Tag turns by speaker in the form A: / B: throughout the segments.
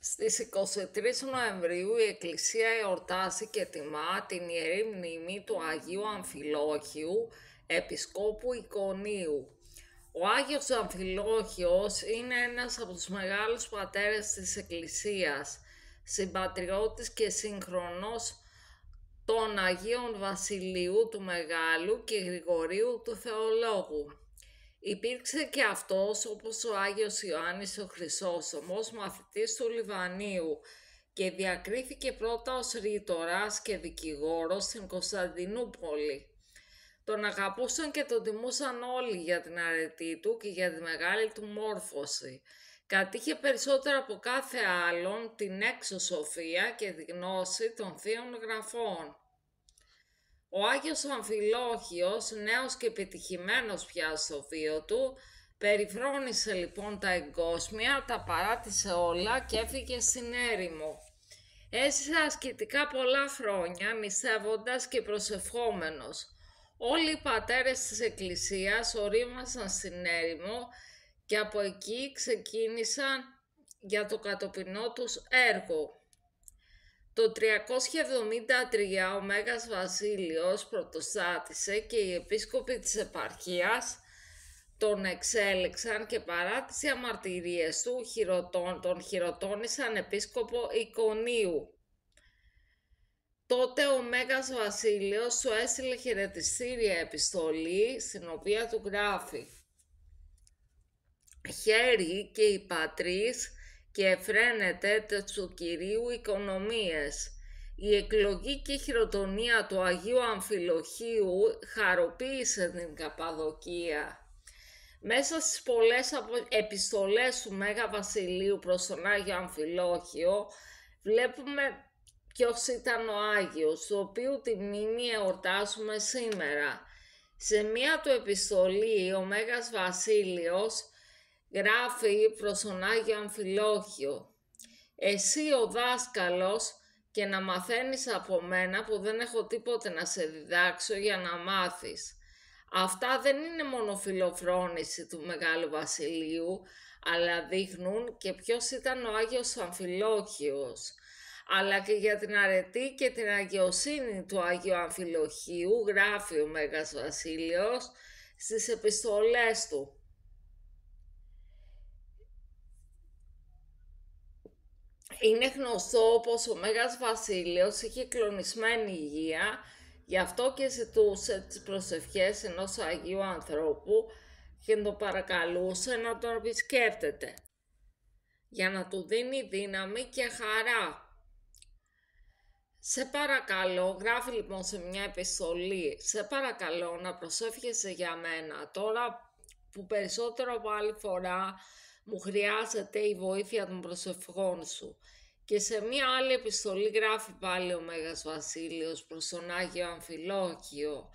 A: Στις 23 Νοεμβρίου η Εκκλησία εορτάζει και τιμά την Ιερή Μνήμη του Αγίου Αμφιλόχιου, Επισκόπου Εικονίου. Ο Άγιος Αμφιλόχιος είναι ένας από τους μεγάλους πατέρες της Εκκλησίας, συμπατριώτης και σύγχρονος των Αγίων Βασιλείου του Μεγάλου και Γρηγορίου του Θεολόγου. Υπήρξε και αυτός, όπως ο Άγιος Ιωάννης ο Χρυσόστομος, μαθητής του Λιβανίου και διακρίθηκε πρώτα ως ρήτορας και δικηγόρος στην Κωνσταντινούπολη. Τον αγαπούσαν και τον τιμούσαν όλοι για την αρετή του και για τη μεγάλη του μόρφωση. Κατήχε περισσότερο από κάθε άλλον την έξω σοφία και τη γνώση των θείων γραφών. Ο Άγιος Αμφιλόχιος, νέος και επιτυχημένος πια στο βίο του, περιφρόνησε λοιπόν τα εγκόσμια, τα παράτησε όλα και έφυγε στην έρημο. Έζησε ασκητικά πολλά χρόνια, νηστεύοντας και προσευχόμενος. Όλοι οι πατέρες της Εκκλησίας ορίμασαν στην έρημο και από εκεί ξεκίνησαν για το κατοπινό τους έργο. Το 373 ο Μέγας Βασίλειος πρωτοστάτησε και οι επίσκοποι της επαρχίας τον εξέλεξαν και παρά τις διαμαρτυρίες του τον χειροτώνησαν επίσκοπο Εικονίου. Τότε ο Μέγας Βασίλειος του έστειλε χαιρετιστήρια επιστολή στην οποία του γράφει «Χαίρει και η πατρίς και εφραίνεται του Κυρίου οικονομίες. Η εκλογή και χειροτονία του Αγίου Αμφιλοχίου χαροποίησε την Καπαδοκία». Μέσα στις πολλές επιστολές του Μέγα Βασιλείου προς τον Άγιο Αμφιλόχιο βλέπουμε ποιος ήταν ο Άγιος, του οποίου τη μνήμη εορτάζουμε σήμερα. Σε μία του επιστολή ο Μέγας Βασίλειος γράφει προς τον Άγιο Αμφιλόχιο «Εσύ ο δάσκαλος και να μαθαίνεις από μένα που δεν έχω τίποτε να σε διδάξω για να μάθεις». Αυτά δεν είναι μόνο φιλοφρόνηση του Μεγάλου Βασιλείου, αλλά δείχνουν και ποιος ήταν ο Άγιος Αμφιλόχιος. Αλλά και για την αρετή και την αγιοσύνη του Αγίου Αμφιλοχίου γράφει ο Μέγας Βασίλειος στις επιστολές του. Είναι γνωστό πως ο Μέγας Βασίλειος είχε κλονισμένη υγεία, γι' αυτό και ζητούσε τις προσευχές ενός Αγίου ανθρώπου και τον παρακαλούσε να τον επισκέπτεται, για να του δίνει δύναμη και χαρά. «Σε παρακαλώ», γράφει λοιπόν σε μια επιστολή, «σε παρακαλώ να προσεύχεσαι για μένα, τώρα που περισσότερο από άλλη φορά μου χρειάζεται η βοήθεια των προσευχών σου». Και σε μία άλλη επιστολή γράφει πάλι ο Μέγας Βασίλειος προς τον Άγιο Αμφιλόχιο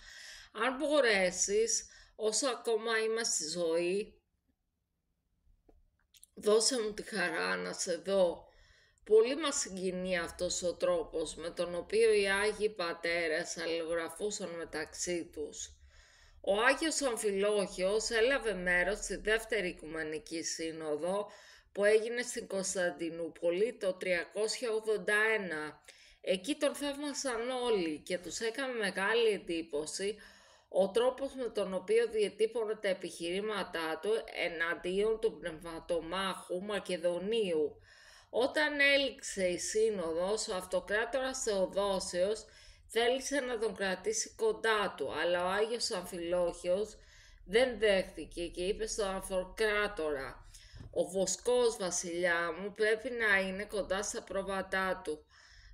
A: «Αν μπορέσεις, όσο ακόμα είμαι στη ζωή, δώσε μου τη χαρά να σε δω». Πολύ μας συγκινεί αυτός ο τρόπος με τον οποίο οι Άγιοι Πατέρες αλληλογραφούσαν μεταξύ τους. Ο Άγιος Αμφιλόχιος έλαβε μέρος στη δεύτερη Οικουμενική Σύνοδο που έγινε στην Κωνσταντινούπολη το 381. Εκεί τον θαύμασαν όλοι και τους έκανε μεγάλη εντύπωση ο τρόπος με τον οποίο διετύπωνε τα επιχειρήματά του εναντίον του πνευματομάχου Μακεδονίου. Όταν έληξε η Σύνοδος, ο Αυτοκράτορας Θεοδόσιος θέλησε να τον κρατήσει κοντά του, αλλά ο Άγιος Αμφιλόχιος δεν δέχτηκε και είπε στον Αυτοκράτορα «Ο βοσκός, βασιλιά μου, πρέπει να είναι κοντά στα πρόβατά του».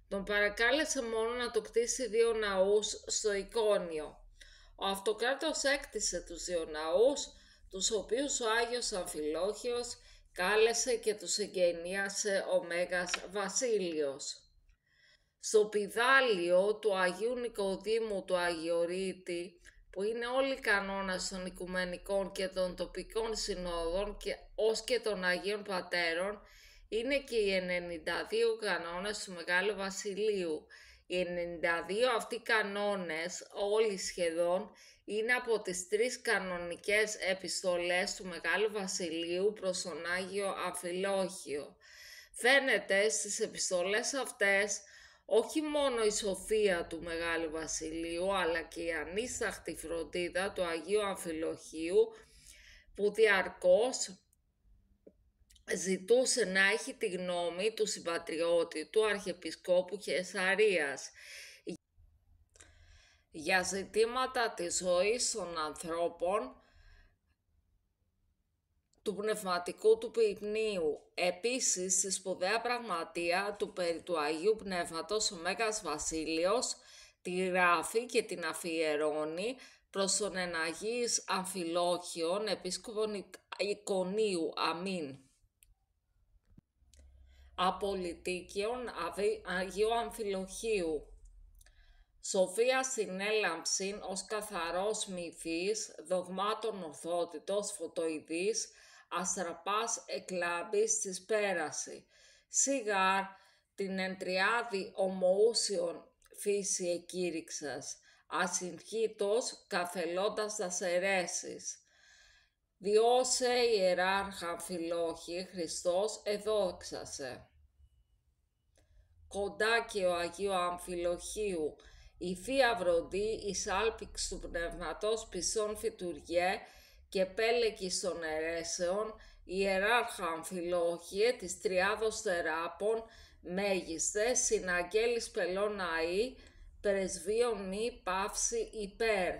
A: Τον παρακάλεσε μόνο να του κτίσει 2 ναούς στο Εικόνιο. Ο Αυτοκράτορας έκτισε τους 2 ναούς, τους οποίους ο Άγιος Αμφιλόχιος κάλεσε και τους εγγενίασε ο Μέγας Βασίλειος. Στο πηδάλιο του Αγίου Νικοδήμου του Αγιορείτη, που είναι όλοι οι κανόνες των οικουμενικών και των τοπικών συνόδων ως και των Αγίων Πατέρων, είναι και οι 92 κανόνες του Μεγάλου Βασιλείου. Οι 92 αυτοί κανόνες, όλοι σχεδόν, είναι από τις 3 κανονικές επιστολές του Μεγάλου Βασιλείου προς τον Άγιο Αμφιλόχιο. Φαίνεται στις επιστολές αυτές όχι μόνο η σοφία του Μεγάλου Βασιλείου, αλλά και η ανίσταχτη φροντίδα του Αγίου Αμφιλοχίου, που διαρκώς ζητούσε να έχει τη γνώμη του συμπατριώτη του Αρχιεπισκόπου Καισαρίας για ζητήματα της ζωής των ανθρώπων, του πνευματικού του ποιμνίου. Επίσης, στη σπουδαία πραγματεία του περί του Αγίου Πνεύματος, ο Μέγας Βασίλειος τη γράφει και την αφιερώνει προς τον εναγίης Αμφιλόχιον, επίσκοπον Εικονίου. Αμήν. Απολυτίκιον Αγίου Αμφιλοχίου. Σοφία στην έλαμψη ως καθαρός μυθής, δογμάτων ορθότητος, φωτοειδής, αστραπάς εκλάμπης της πέραση. Σιγάρ την εντριάδη ομοούσιον φύση εκήρυξας, ασυγχύτως καθελώντας τας αιρέσεις. Διώσε ιεράρχα Αμφιλόχη, Χριστός εδόξασε. Κοντά και ο Αγίου Αμφιλοχίου, η Θεία Βροντή, η σάλπιξ του Πνεύματος, πισών φυτουργέ και πέλεκης των αιρέσεων, ιεράρχα Αμφιλόχιε της Τριάδος Θεράπων, μέγιστε, συναγγέλης πελών αή, πρεσβείων μη παύση υπέρ.